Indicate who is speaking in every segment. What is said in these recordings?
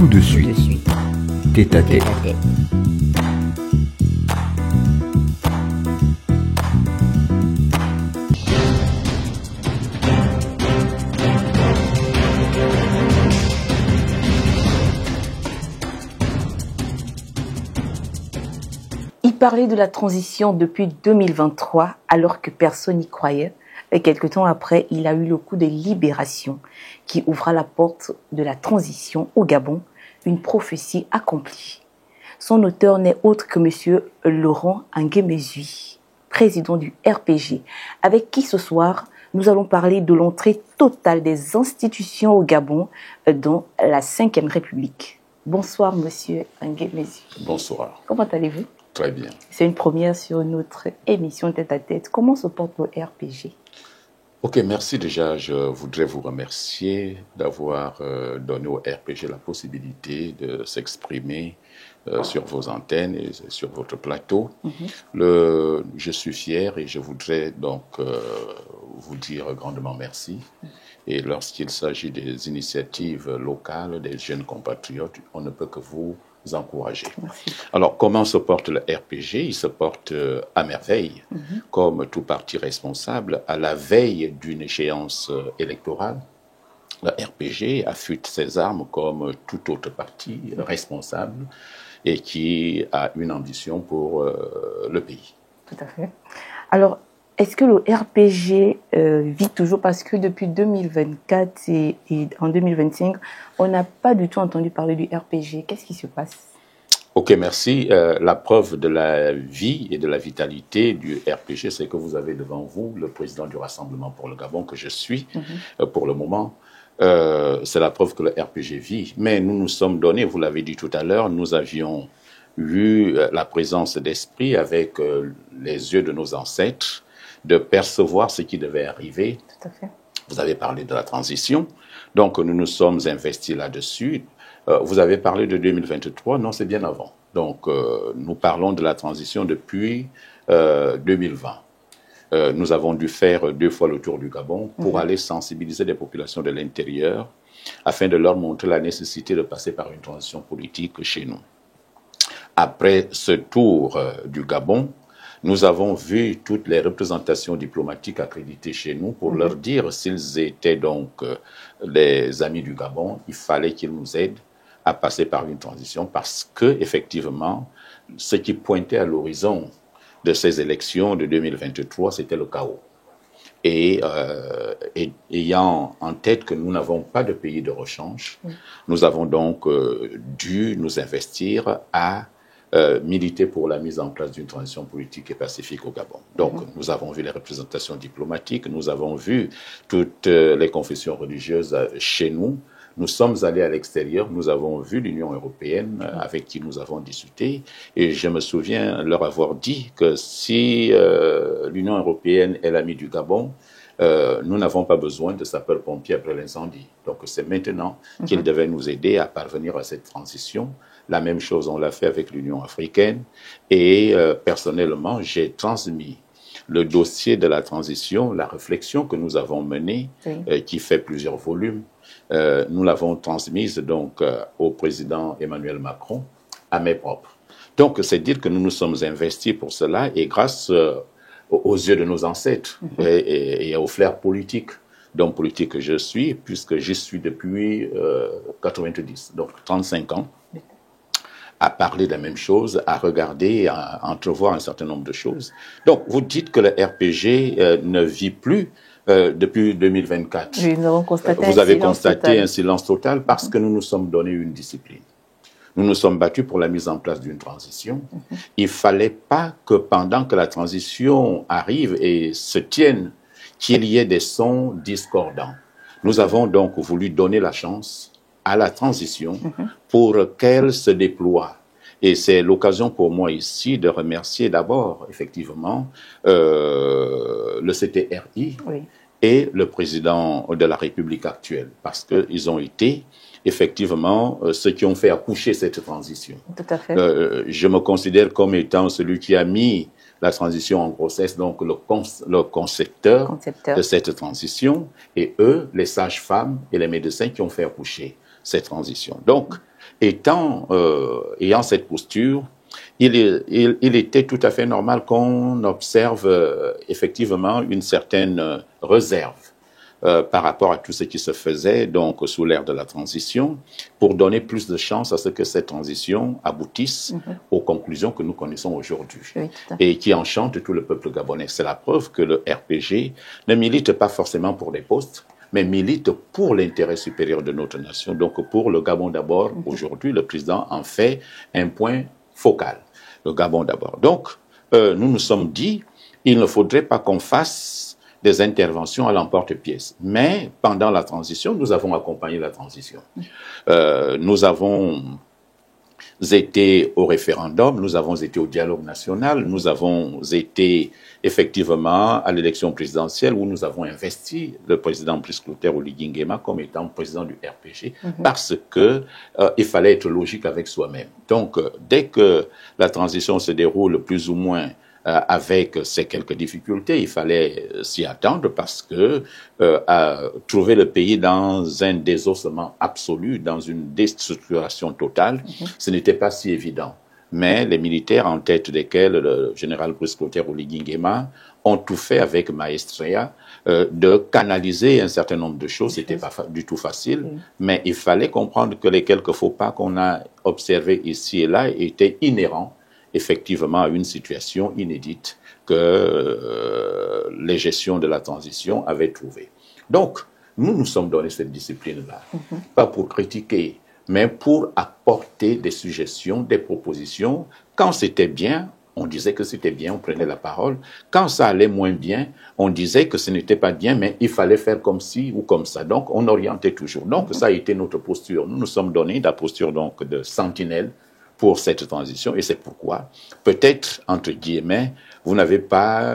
Speaker 1: tout de suite. Tête à tête.
Speaker 2: Il parlait de la transition depuis 2023 alors que personne n'y croyait. Et quelque temps après, il a eu le coup de Libération qui ouvra la porte de la transition au Gabon, une prophétie accomplie. Son auteur n'est autre que M. Laurent Nguemezui, président du RPG, avec qui ce soir, nous allons parler de l'entrée totale des institutions au Gabon dans la 5e République. Bonsoir, M. Nguemezui.
Speaker 3: Bonsoir.
Speaker 2: Comment allez-vous?
Speaker 3: Très bien.
Speaker 2: C'est une première sur notre émission Tête à Tête. Comment se porte le RPG?
Speaker 3: Ok, merci déjà. Je voudrais vous remercier d'avoir donné au RPG la possibilité de s'exprimer sur vos antennes et sur votre plateau. Je suis fier et je voudrais donc vous dire grandement merci. Et lorsqu'il s'agit des initiatives locales, des jeunes compatriotes, on ne peut que vous encourager.
Speaker 2: Merci.
Speaker 3: Alors, comment se porte le RPG? Il se porte à merveille, comme tout parti responsable, à la veille d'une échéance électorale. Le RPG affûte ses armes comme tout autre parti responsable et qui a une ambition pour le pays.
Speaker 2: Tout à fait. Alors, est-ce que le RPG vit toujours? Parce que depuis 2024 et en 2025, on n'a pas du tout entendu parler du RPG. Qu'est-ce qui se passe?
Speaker 3: Ok, merci. La preuve de la vie et de la vitalité du RPG, c'est que vous avez devant vous le président du Rassemblement pour le Gabon, que je suis pour le moment. C'est la preuve que le RPG vit. Mais nous nous sommes donnés, vous l'avez dit tout à l'heure, nous avions eu la présence d'esprit avec les yeux de nos ancêtres, de percevoir ce qui devait arriver.
Speaker 2: Tout à fait.
Speaker 3: Vous avez parlé de la transition, donc nous nous sommes investis là-dessus. Vous avez parlé de 2023, non, c'est bien avant. Donc nous parlons de la transition depuis 2020. Nous avons dû faire 2 fois le tour du Gabon pour aller sensibiliser les populations de l'intérieur afin de leur montrer la nécessité de passer par une transition politique chez nous. Après ce tour du Gabon, nous avons vu toutes les représentations diplomatiques accréditées chez nous pour leur dire s'ils étaient donc les amis du Gabon, il fallait qu'ils nous aident à passer par une transition parce que, effectivement, ce qui pointait à l'horizon de ces élections de 2023, c'était le chaos. Et ayant en tête que nous n'avons pas de pays de rechange, nous avons donc dû nous investir à militer pour la mise en place d'une transition politique et pacifique au Gabon. Donc, nous avons vu les représentations diplomatiques, nous avons vu toutes les confessions religieuses chez nous. Nous sommes allés à l'extérieur, nous avons vu l'Union européenne avec qui nous avons discuté et je me souviens leur avoir dit que si l'Union européenne est l'amie du Gabon, nous n'avons pas besoin de sapeurs-pompiers après l'incendie. Donc c'est maintenant qu'ils devaient nous aider à parvenir à cette transition. La même chose, on l'a fait avec l'Union africaine et personnellement, j'ai transmis le dossier de la transition, la réflexion que nous avons menée, qui fait plusieurs volumes. Nous l'avons transmise donc au président Emmanuel Macron, à mes propres. Donc, c'est dire que nous nous sommes investis pour cela et grâce aux yeux de nos ancêtres et au flair politique, d'homme politique que je suis, puisque j'y suis depuis 90, donc 35 ans, à parler de la même chose, à regarder, à entrevoir un certain nombre de choses. Donc, vous dites que le RPG ne vit plus depuis 2024.
Speaker 2: Oui, nous avons constaté
Speaker 3: vous avez constaté un silence total parce que nous nous sommes donné une discipline. Nous nous sommes battus pour la mise en place d'une transition. Il ne fallait pas que pendant que la transition arrive et se tienne, qu'il y ait des sons discordants. Nous avons donc voulu donner la chance à la transition pour qu'elle se déploie. Et c'est l'occasion pour moi ici de remercier d'abord, effectivement, le CTRI et le président de la République actuelle, parce qu'ils ont été effectivement ceux qui ont fait accoucher cette transition.
Speaker 2: Tout à fait.
Speaker 3: Je me considère comme étant celui qui a mis la transition en grossesse, donc le concepteur de cette transition, et eux, les sages-femmes et les médecins qui ont fait accoucher cette transition. Donc, ayant cette posture, il était tout à fait normal qu'on observe effectivement une certaine réserve par rapport à tout ce qui se faisait donc sous l'ère de la transition, pour donner plus de chance à ce que cette transition aboutisse aux conclusions que nous connaissons aujourd'hui, et qui enchantent tout le peuple gabonais. C'est la preuve que le RPG ne milite pas forcément pour des postes, mais milite pour l'intérêt supérieur de notre nation. Donc pour le Gabon d'abord, aujourd'hui, le président en fait un point focal. Le Gabon d'abord. Donc, nous nous sommes dit, il ne faudrait pas qu'on fasse des interventions à l'emporte-pièce. Mais pendant la transition, nous avons accompagné la transition. Nous avons été au référendum, nous avons été au dialogue national, nous avons été effectivement à l'élection présidentielle où nous avons investi le président Brice Clotaire Oligui Nguema comme étant président du RPG parce que il fallait être logique avec soi-même. Donc, dès que la transition se déroule plus ou moins avec ces quelques difficultés, il fallait s'y attendre parce que trouver le pays dans un désossement absolu, dans une déstructuration totale, ce n'était pas si évident. Mais les militaires, en tête desquels le général Brice Clotaire Oligui Nguema, ont tout fait avec maestria de canaliser un certain nombre de choses. C'était pas du tout facile, mais il fallait comprendre que les quelques faux pas qu'on a observés ici et là étaient inhérents effectivement à une situation inédite que les gestions de la transition avaient trouvée. Donc, nous nous sommes donné cette discipline-là, pas pour critiquer, mais pour apporter des suggestions, des propositions. Quand c'était bien, on disait que c'était bien, on prenait la parole. Quand ça allait moins bien, on disait que ce n'était pas bien, mais il fallait faire comme ci ou comme ça. Donc, on orientait toujours. Donc, ça a été notre posture. Nous nous sommes donné la posture donc de sentinelle pour cette transition, et c'est pourquoi, peut-être, entre guillemets, vous n'avez pas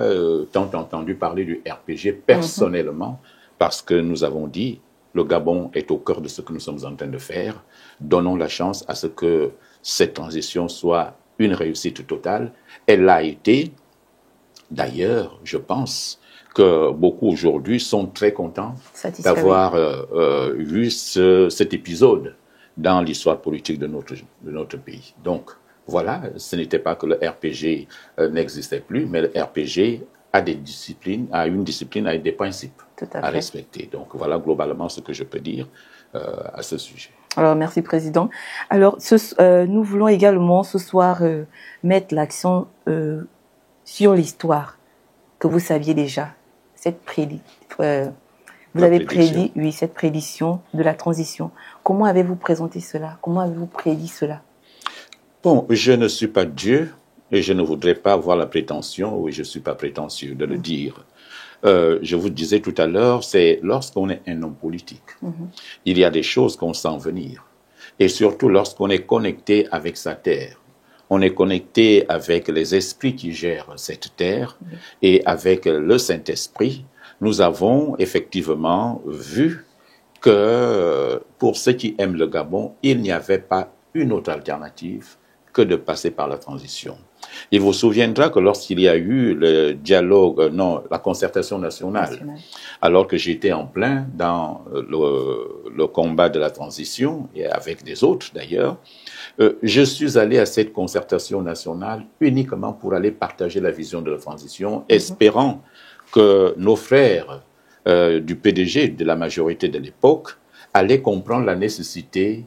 Speaker 3: tant entendu parler du RPG personnellement, parce que nous avons dit, le Gabon est au cœur de ce que nous sommes en train de faire, donnons la chance à ce que cette transition soit une réussite totale. Elle l'a été, d'ailleurs, je pense que beaucoup aujourd'hui sont très contents d'avoir vu cet épisode dans l'histoire politique de notre pays. Donc, voilà, ce n'était pas que le RPG n'existait plus, mais le RPG a des disciplines, a une discipline avec des principes à respecter. Donc, voilà globalement ce que je peux dire à ce sujet.
Speaker 2: Alors, merci, Président. Alors, nous voulons également ce soir mettre l'accent sur l'histoire que vous saviez déjà. Vous avez prédit, oui, cette prédiction de la transition. Comment avez-vous présenté cela? Comment avez-vous prédit cela?
Speaker 3: Bon, je ne suis pas Dieu et je ne voudrais pas avoir la prétention, oui, je ne suis pas prétentieux de le dire. Je vous disais tout à l'heure, c'est lorsqu'on est un homme politique, il y a des choses qu'on sent venir. Et surtout lorsqu'on est connecté avec sa terre. On est connecté avec les esprits qui gèrent cette terre et avec le Saint-Esprit. Nous avons effectivement vu que pour ceux qui aiment le Gabon, il n'y avait pas une autre alternative que de passer par la transition. Il vous souviendra que lorsqu'il y a eu le dialogue, la concertation nationale, alors que j'étais en plein dans le combat de la transition, et avec des autres d'ailleurs, je suis allé à cette concertation nationale uniquement pour aller partager la vision de la transition, espérant que nos frères du PDG, de la majorité de l'époque, allaient comprendre la nécessité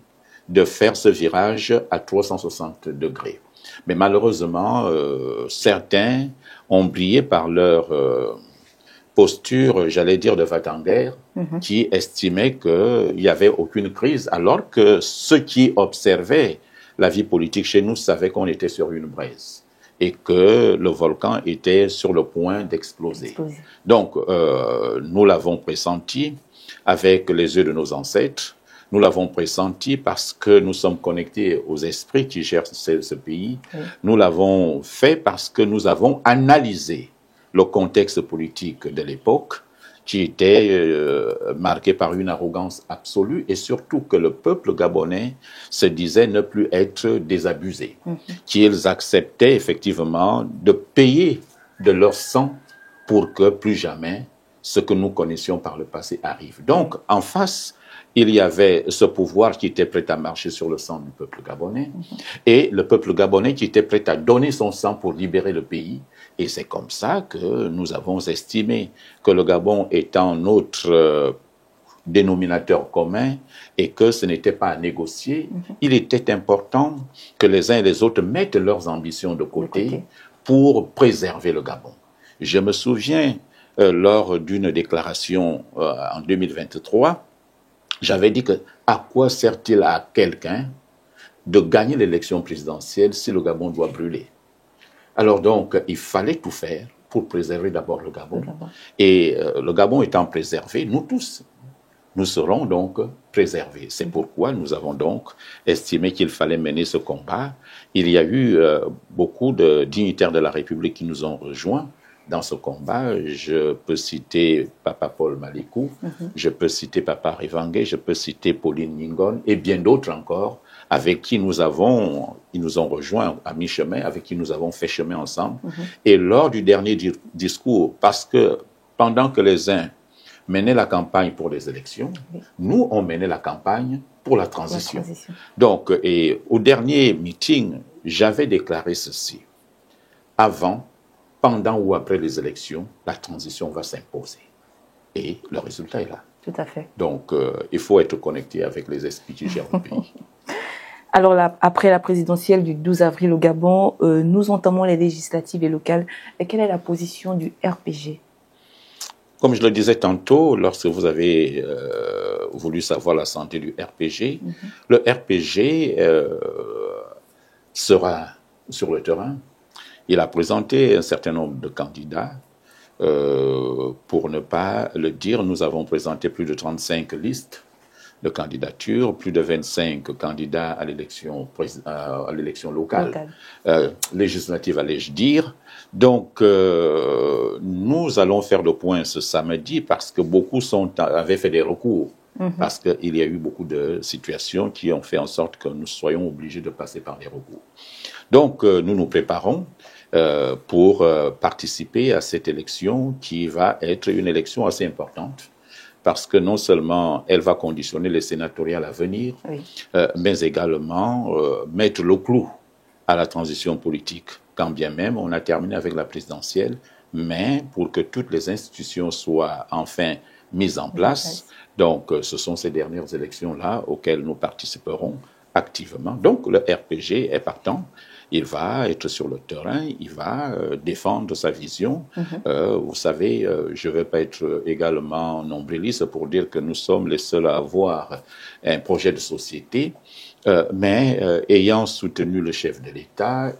Speaker 3: de faire ce virage à 360 degrés. Mais malheureusement, certains ont brillé par leur posture, j'allais dire, de va-t-en-guerre, qui estimaient qu'il n'y avait aucune crise, alors que ceux qui observaient la vie politique chez nous savaient qu'on était sur une braise et que le volcan était sur le point d'exploser. Donc, nous l'avons pressenti avec les yeux de nos ancêtres. Nous l'avons pressenti parce que nous sommes connectés aux esprits qui gèrent ce pays. Nous l'avons fait parce que nous avons analysé le contexte politique de l'époque qui était marqué par une arrogance absolue et surtout que le peuple gabonais se disait ne plus être désabusé, qu'ils acceptaient effectivement de payer de leur sang pour que plus jamais ce que nous connaissions par le passé arrive. Donc, en face, il y avait ce pouvoir qui était prêt à marcher sur le sang du peuple gabonais et le peuple gabonais qui était prêt à donner son sang pour libérer le pays. Et c'est comme ça que nous avons estimé que le Gabon étant notre dénominateur commun et que ce n'était pas à négocier, il était important que les uns et les autres mettent leurs ambitions de côté pour préserver le Gabon. Je me souviens, lors d'une déclaration en 2023, j'avais dit que à quoi sert-il à quelqu'un de gagner l'élection présidentielle si le Gabon doit brûler? Alors donc, il fallait tout faire pour préserver d'abord le Gabon. Et le Gabon étant préservé, nous tous, nous serons donc préservés. C'est pourquoi nous avons donc estimé qu'il fallait mener ce combat. Il y a eu beaucoup de dignitaires de la République qui nous ont rejoints dans ce combat. Je peux citer Papa Paul Malikou, je peux citer Papa Rivangue, je peux citer Pauline Ningon et bien d'autres encore avec qui ils nous ont rejoints à mi-chemin, avec qui nous avons fait chemin ensemble. Et lors du dernier discours, parce que pendant que les uns menaient la campagne pour les élections, nous, on menait la campagne pour la transition. Donc, et au dernier meeting, j'avais déclaré ceci. Avant, pendant ou après les élections, la transition va s'imposer. Et le résultat est là.
Speaker 2: Tout à fait.
Speaker 3: Donc, il faut être connecté avec les esprits qui gèrent le pays.
Speaker 2: Alors, après la présidentielle du 12 avril au Gabon, nous entamons les législatives et locales. Et quelle est la position du RPG?
Speaker 3: Comme je le disais tantôt, lorsque vous avez voulu savoir la santé du RPG, le RPG sera sur le terrain. Il a présenté un certain nombre de candidats. Pour ne pas le dire, nous avons présenté plus de 35 listes de candidatures, plus de 25 candidats à l'élection locale, législative allais-je dire. Donc, nous allons faire le point ce samedi parce que beaucoup avaient fait des recours, parce qu'il y a eu beaucoup de situations qui ont fait en sorte que nous soyons obligés de passer par des recours. Donc, nous nous préparons pour participer à cette élection qui va être une élection assez importante. Parce que non seulement elle va conditionner les sénatoriales à venir, mais également mettre le clou à la transition politique. Quand bien même on a terminé avec la présidentielle, mais pour que toutes les institutions soient enfin mises en place. Donc ce sont ces dernières élections-là auxquelles nous participerons activement. Donc le RPG est partant. Il va être sur le terrain, il va défendre sa vision. Vous savez, je ne vais pas être également nombriliste pour dire que nous sommes les seuls à avoir un projet de société, mais ayant soutenu le chef de l'État,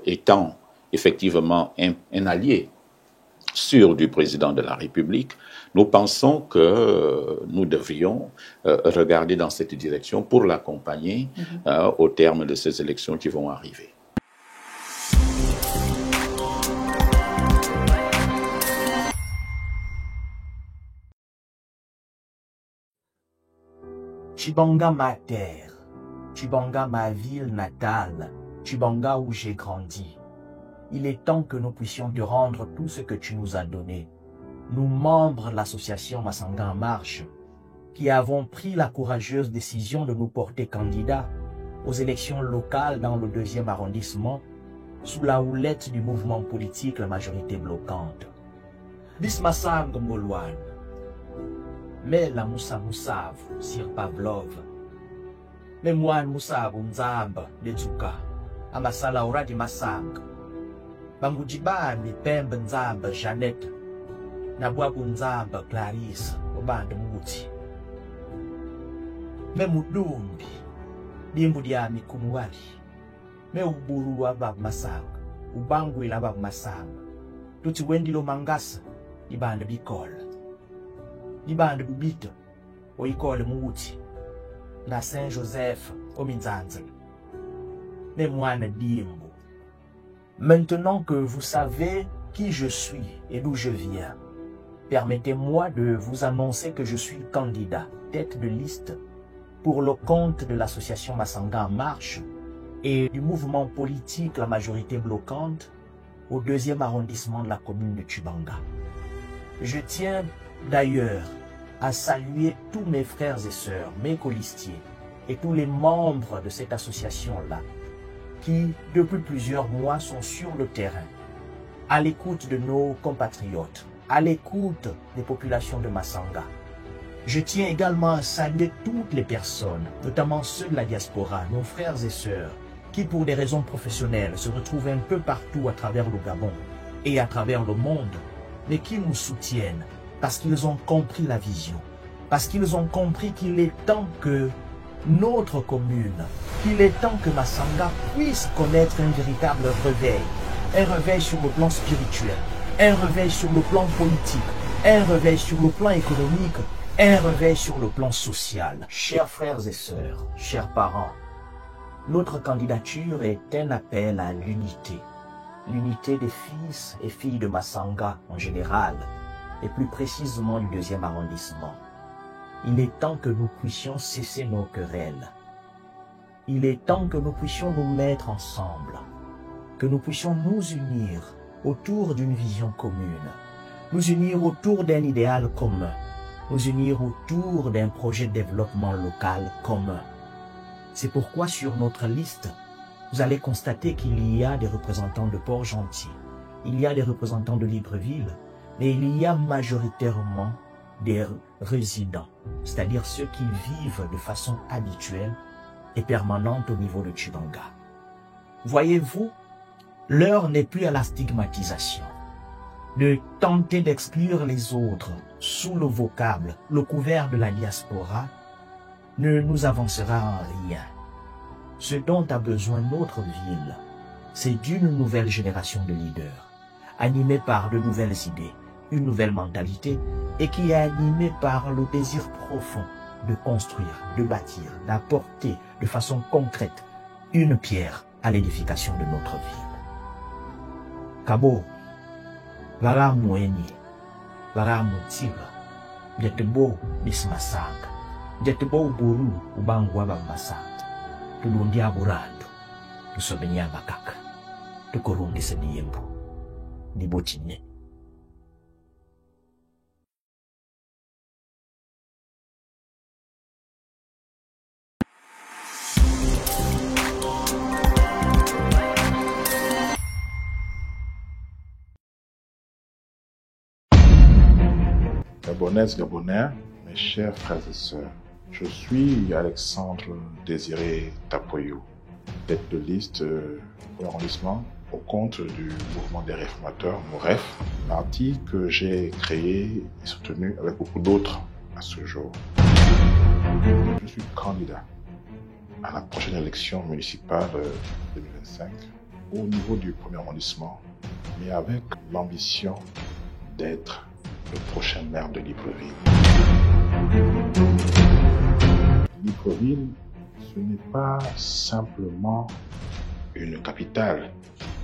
Speaker 3: étant effectivement un allié sûr du président de la République, nous pensons que nous devrions regarder dans cette direction pour l'accompagner au terme de ces élections qui vont arriver.
Speaker 4: Tchibanga ma terre, Tchibanga ma ville natale, Tchibanga où j'ai grandi. Il est temps que nous puissions te rendre tout ce que tu nous as donné. Nous, membres de l'association Masanga en Marche, qui avons pris la courageuse décision de nous porter candidats aux élections locales dans le 2e arrondissement, sous la houlette du mouvement politique La Majorité Bloquante. Bismasang Molwan, mais la Moussa Moussav, Sir Pavlov, mais Mouan Moussav Nzamba, Lezuka, Amasala Oradi Masang, Bangujiba Mipembe Nzamba Jeannette, Nabwabu Nzamba Clarisse, Obanda Mouti. Me Mudumbi, Dimbudia Mikumuwali, me Uburu Abab Masanga, Ubangu Ilabab Masanga, Tuti Wendilo Mangasa, Ibanda Bikol, Ibanda Bubito, Oikole Mouti, na Saint-Joseph, Ominzanzel, me Mouane Dimbu. Maintenant que vous savez qui je suis et d'où je viens, permettez-moi de vous annoncer que je suis candidat, tête de liste, pour le compte de l'association Masanga en Marche et du mouvement politique La Majorité Bloquante au 2e arrondissement de la commune de Tchibanga. Je tiens d'ailleurs à saluer tous mes frères et sœurs, mes colistiers et tous les membres de cette association-là qui, depuis plusieurs mois, sont sur le terrain, à l'écoute de nos compatriotes, à l'écoute des populations de Massanga. Je tiens également à saluer toutes les personnes, notamment ceux de la diaspora, nos frères et sœurs, qui pour des raisons professionnelles se retrouvent un peu partout à travers le Gabon et à travers le monde, mais qui nous soutiennent parce qu'ils ont compris la vision, parce qu'ils ont compris qu'il est temps que notre commune, qu'il est temps que Massanga puisse connaître un véritable réveil sur le plan spirituel, un réveil sur le plan politique, un réveil sur le plan économique, un réveil sur le plan social. Chers frères et sœurs, chers parents, notre candidature est un appel à l'unité. L'unité des fils et filles de Massanga en général, et plus précisément du 2e arrondissement. Il est temps que nous puissions cesser nos querelles. Il est temps que nous puissions nous mettre ensemble, que nous puissions nous unir autour d'une vision commune, nous unir autour d'un idéal commun, nous unir autour d'un projet de développement local commun. C'est pourquoi sur notre liste, vous allez constater qu'il y a des représentants de Port-Gentil, il y a des représentants de Libreville, mais il y a majoritairement des résidents, c'est-à-dire ceux qui vivent de façon habituelle et permanente au niveau de Tchibanga. Voyez-vous, l'heure n'est plus à la stigmatisation, de tenter d'exclure les autres sous le vocable, le couvert de la diaspora, ne nous avancera en rien. Ce dont a besoin notre ville, c'est d'une nouvelle génération de leaders, animée par de nouvelles idées, une nouvelle mentalité, et qui est animée par le désir profond de construire, de bâtir, d'apporter de façon concrète une pierre à l'édification de notre ville. Kabo, vara mweni, vara mutiba, jetebo bismasanga, jetebo buru ubangwa bamasanga. Tulundia burando, tusobenya bakaka, tukurungise niyembu, nibotine.
Speaker 5: Gabonaises, Gabonais, mes chers frères et sœurs, je suis Alexandre Désiré Tapoyou, tête de liste pour l'arrondissement au compte du mouvement des réformateurs, MOREF, parti que j'ai créé et soutenu avec beaucoup d'autres à ce jour. Je suis candidat à la prochaine élection municipale 2025 au niveau du 1er arrondissement, mais avec l'ambition d'être le prochain maire de Libreville. Libreville, ce n'est pas simplement une capitale.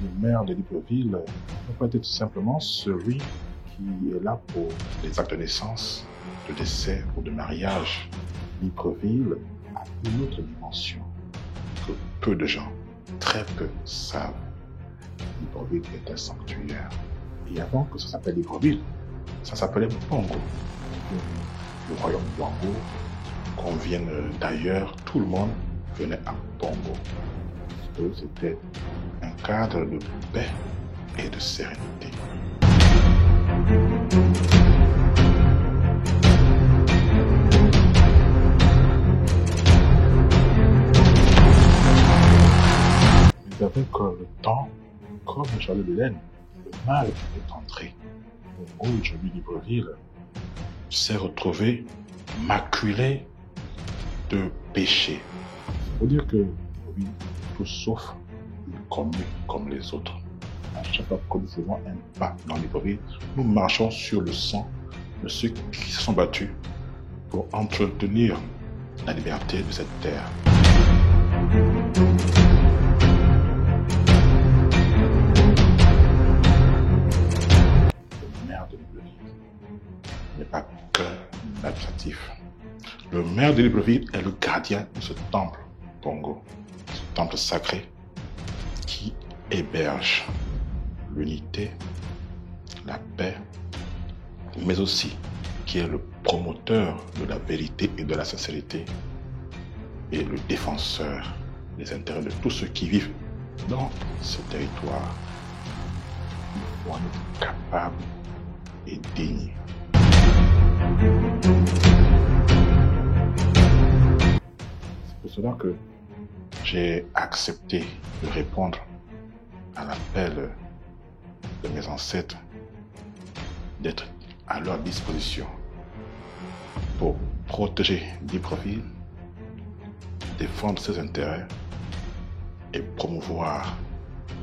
Speaker 5: Le maire de Libreville ne peut être simplement celui qui est là pour les actes de naissance, de décès ou de mariage. Libreville a une autre dimension que peu de gens, très peu savent. Libreville est un sanctuaire. Et avant que ça s'appelle Libreville, ça s'appelait Bongo. Le royaume Bongo, qu'on vienne d'ailleurs, tout le monde venait à Bongo. Parce que c'était un cadre de paix et de sérénité. Mais avec le temps, comme Charles de Laine, le mal est entré. Bongo, aujourd'hui Libreville, s'est retrouvé maculé de péché. Il faut dire que oui, tout sauf une commune comme les autres. À chaque fois que nous faisons un pas dans Libreville, nous marchons sur le sang de ceux qui se sont battus pour entretenir la liberté de cette terre. Le maire de Libreville n'est pas qu'un administratif. Le maire de Libreville est le gardien de ce temple Bongo, ce temple sacré qui héberge l'unité, la paix, mais aussi qui est le promoteur de la vérité et de la sincérité et le défenseur des intérêts de tous ceux qui vivent dans ce territoire. Il faut en être capable et digne. C'est pour cela que j'ai accepté de répondre à l'appel de mes ancêtres d'être à leur disposition pour protéger Libreville, défendre ses intérêts et promouvoir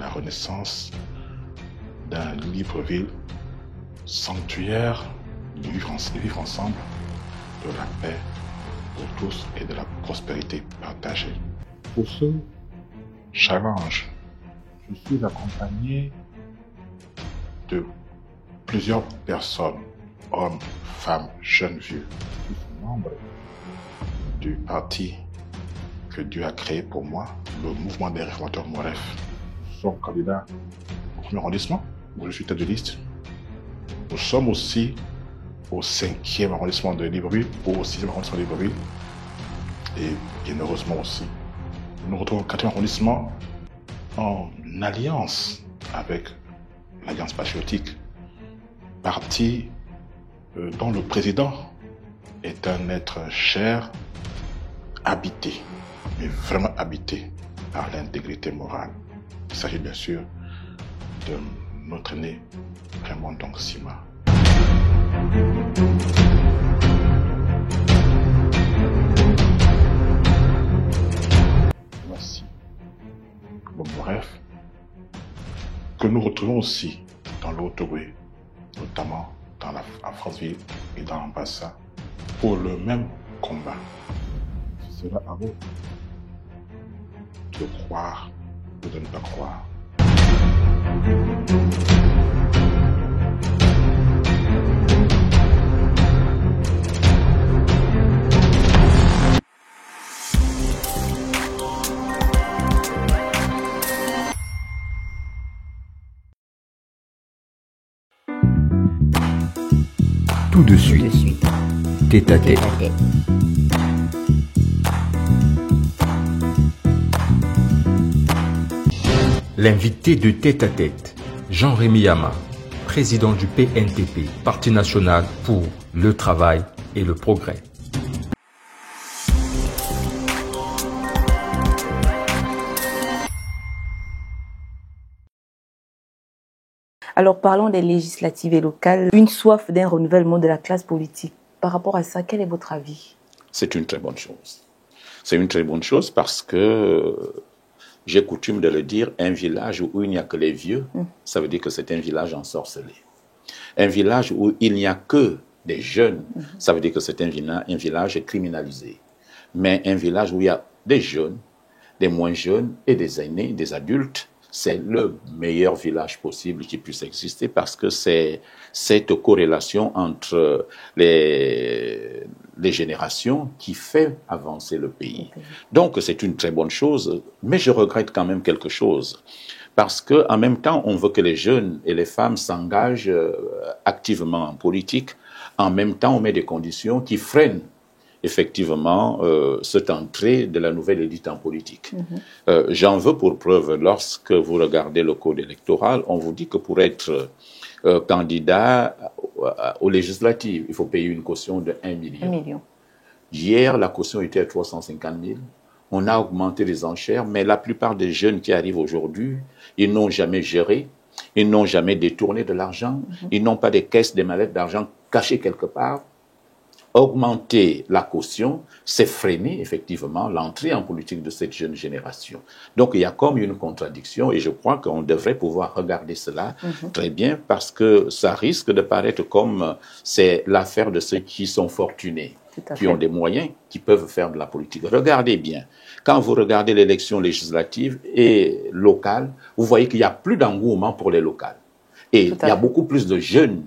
Speaker 5: la renaissance d'un Libreville sanctuaire du vivre ensemble, de la paix pour tous et de la prospérité partagée. Pour ce challenge, je suis accompagné de plusieurs personnes, hommes, femmes, jeunes, vieux, qui sont membres du parti que Dieu a créé pour moi, le mouvement des réformateurs Moref. Nous sommes candidats au premier arrondissement, où je suis tête de liste. Nous sommes aussi au 5e arrondissement de Libreville, ou au 6e arrondissement de Libreville. Et bien heureusement aussi, nous nous retrouvons au 4e arrondissement en alliance avec l'Alliance patriotique, parti dont le président est un être cher, habité, mais vraiment habité par l'intégrité morale. Il s'agit bien sûr de notre aîné Raymond Dongsima. Voici le Moref que nous retrouvons aussi dans l'Haute-Ogooué, notamment à Franceville et dans l'Ambassa, pour le même combat. C'est cela à vous de croire ou de ne pas croire.
Speaker 1: Tout de suite, tête à tête.
Speaker 6: L'invité de Tête à Tête, Jean-Rémy Yama, président du PNTP, Parti national pour le travail et le progrès.
Speaker 2: Alors parlons des législatives et locales, une soif d'un renouvellement de la classe politique. Par rapport à ça, quel est votre avis?
Speaker 3: C'est une très bonne chose. C'est une très bonne chose parce que j'ai coutume de le dire, un village où il n'y a que les vieux, ça veut dire que c'est un village ensorcelé. Un village où il n'y a que des jeunes, ça veut dire que c'est un village criminalisé. Mais un village où il y a des jeunes, des moins jeunes et des aînés, des adultes, c'est le meilleur village possible qui puisse exister parce que c'est cette corrélation entre les générations qui fait avancer le pays. Donc c'est une très bonne chose, mais je regrette quand même quelque chose. Parce qu'en même temps, on veut que les jeunes et les femmes s'engagent activement en politique. En même temps, on met des conditions qui freinent effectivement cette entrée de la nouvelle élite en politique. J'en veux pour preuve, lorsque vous regardez le code électoral, on vous dit que pour être candidat aux législatives, il faut payer une caution de 1 million.
Speaker 2: 1 million.
Speaker 3: Hier, la caution était à 350 000. On a augmenté les enchères, mais la plupart des jeunes qui arrivent aujourd'hui, ils n'ont jamais géré, ils n'ont jamais détourné de l'argent, ils n'ont pas des caisses, des mallettes d'argent cachées quelque part. Augmenter la caution, c'est freiner effectivement l'entrée en politique de cette jeune génération. Donc il y a comme une contradiction et je crois qu'on devrait pouvoir regarder cela très bien parce que ça risque de paraître comme c'est l'affaire de ceux qui sont fortunés, qui ont des moyens, qui peuvent faire de la politique. Regardez bien, quand vous regardez l'élection législative et locale, vous voyez qu'il n'y a plus d'engouement pour les locales. Et il y a beaucoup plus de jeunes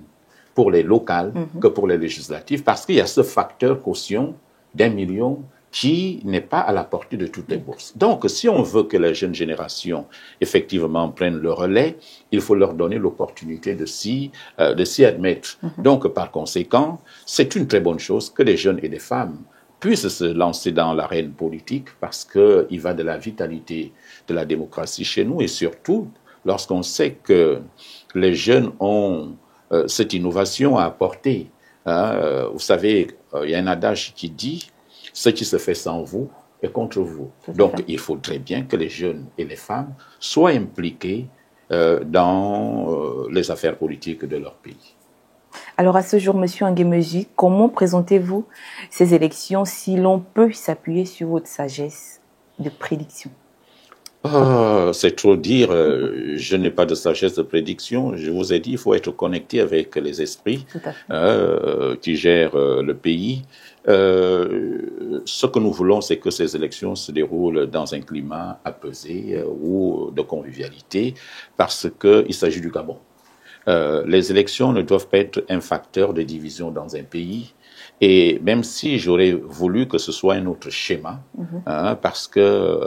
Speaker 3: pour les locales que pour les législatives, parce qu'il y a ce facteur caution d'1 million qui n'est pas à la portée de toutes les bourses. Donc, si on veut que la jeune génération, effectivement, prenne le relais, il faut leur donner l'opportunité de s'y admettre. Donc, par conséquent, c'est une très bonne chose que les jeunes et les femmes puissent se lancer dans l'arène politique parce qu'il va de la vitalité de la démocratie chez nous et surtout, lorsqu'on sait que les jeunes ont cette innovation à apporter. Vous savez, il y a un adage qui dit « ce qui se fait sans vous est contre vous ». Donc, il faudrait bien que les jeunes et les femmes soient impliqués dans les affaires politiques de leur pays.
Speaker 2: Alors, à ce jour, Monsieur Anguemeji, comment présentez-vous ces élections si l'on peut s'appuyer sur votre sagesse de prédiction?
Speaker 3: C'est trop dire, je n'ai pas de sagesse de prédiction. Je vous ai dit, il faut être connecté avec les esprits qui gèrent le pays. Ce que nous voulons, c'est que ces élections se déroulent dans un climat apaisé ou de convivialité, parce qu'il s'agit du Gabon. Les élections ne doivent pas être un facteur de division dans un pays. Et même si j'aurais voulu que ce soit un autre schéma, parce que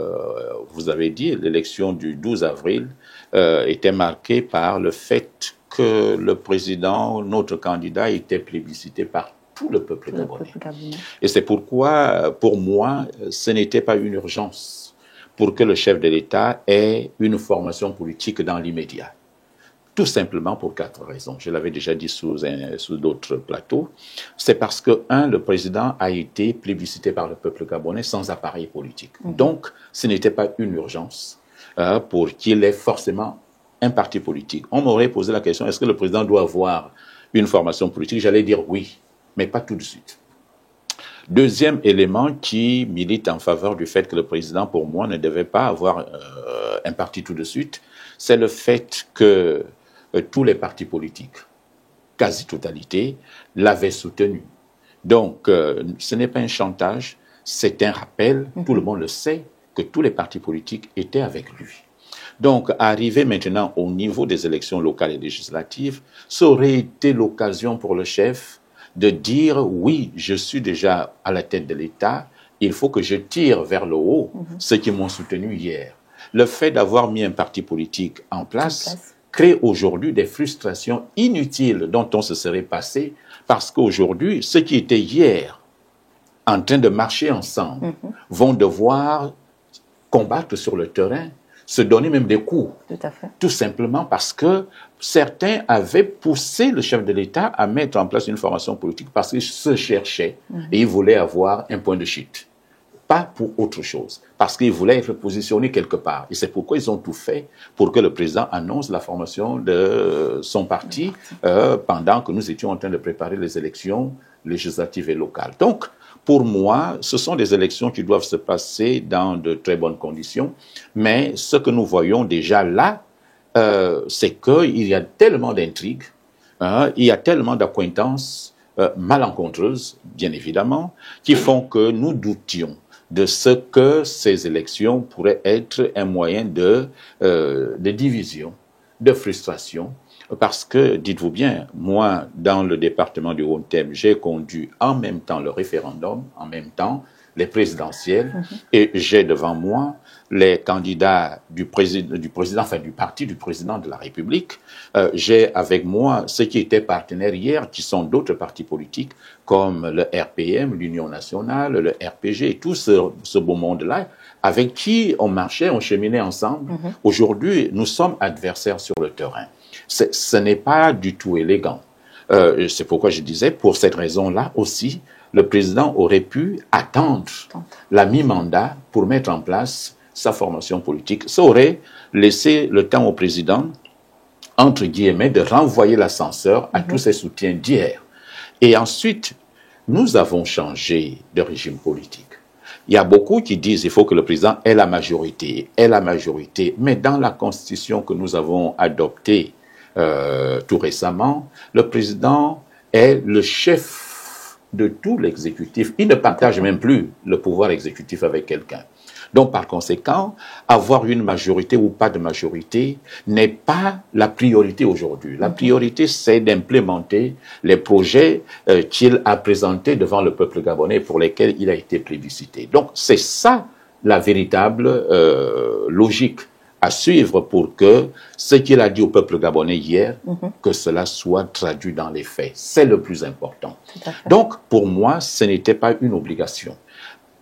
Speaker 3: vous avez dit, l'élection du 12 avril était marquée par le fait que le président, notre candidat, était plébiscité par tout le peuple gabonais. Et c'est pourquoi, pour moi, ce n'était pas une urgence pour que le chef de l'État ait une formation politique dans l'immédiat. Tout simplement pour 4 raisons. Je l'avais déjà dit sous d'autres plateaux. C'est parce que, le président a été plébiscité par le peuple gabonais sans appareil politique. Donc, ce n'était pas une urgence pour qu'il ait forcément un parti politique. On m'aurait posé la question, est-ce que le président doit avoir une formation politique? J'allais dire oui, mais pas tout de suite. Deuxième élément qui milite en faveur du fait que le président, pour moi, ne devait pas avoir un parti tout de suite, c'est le fait que tous les partis politiques, quasi-totalité, l'avaient soutenu. Donc, ce n'est pas un chantage, c'est un rappel, tout le monde le sait, que tous les partis politiques étaient avec lui. Donc, arriver maintenant au niveau des élections locales et législatives, ça aurait été l'occasion pour le chef de dire, oui, je suis déjà à la tête de l'État, il faut que je tire vers le haut ceux qui m'ont soutenu hier. Le fait d'avoir mis un parti politique en place crée aujourd'hui des frustrations inutiles dont on se serait passé parce qu'aujourd'hui, ceux qui étaient hier en train de marcher ensemble vont devoir combattre sur le terrain, se donner même des coups.
Speaker 2: Tout à fait.
Speaker 3: Tout simplement parce que certains avaient poussé le chef de l'État à mettre en place une formation politique parce qu'ils se cherchaient et ils voulaient avoir un point de chute. Pas pour autre chose, parce qu'ils voulaient être positionnés quelque part. Et c'est pourquoi ils ont tout fait pour que le président annonce la formation de son parti pendant que nous étions en train de préparer les élections législatives et locales. Donc, pour moi, ce sont des élections qui doivent se passer dans de très bonnes conditions, mais ce que nous voyons déjà là, c'est qu'il y a tellement d'intrigues, il y a tellement d'accointances malencontreuses, bien évidemment, qui font que nous doutions de ce que ces élections pourraient être un moyen de division, de frustration. Parce que, dites-vous bien, moi, dans le département du Haut-Thème, j'ai conduit en même temps le référendum, en même temps les présidentielles, et j'ai devant moi les candidats du parti du président de la République. J'ai avec moi ceux qui étaient partenaires hier, qui sont d'autres partis politiques, comme le RPM, l'Union nationale, le RPG, et tout ce beau monde-là, avec qui on marchait, on cheminait ensemble. Aujourd'hui, nous sommes adversaires sur le terrain. Ce n'est pas du tout élégant. C'est pourquoi je disais, pour cette raison-là aussi, le président aurait pu attendre la mi-mandat pour mettre en place sa formation politique. Ça aurait laissé le temps au président, entre guillemets, de renvoyer l'ascenseur à tous ses soutiens d'hier. Et ensuite, nous avons changé de régime politique. Il y a beaucoup qui disent qu'il faut que le président ait la majorité, mais dans la constitution que nous avons adoptée tout récemment, le président est le chef de tout l'exécutif. Il ne partage même plus le pouvoir exécutif avec quelqu'un. Donc, par conséquent, avoir une majorité ou pas de majorité n'est pas la priorité aujourd'hui. La priorité, c'est d'implémenter les projets qu'il a présentés devant le peuple gabonais pour lesquels il a été plébiscité. Donc, c'est ça la véritable logique à suivre pour que ce qu'il a dit au peuple gabonais hier, que cela soit traduit dans les faits. C'est le plus important. Donc, pour moi, ce n'était pas une obligation.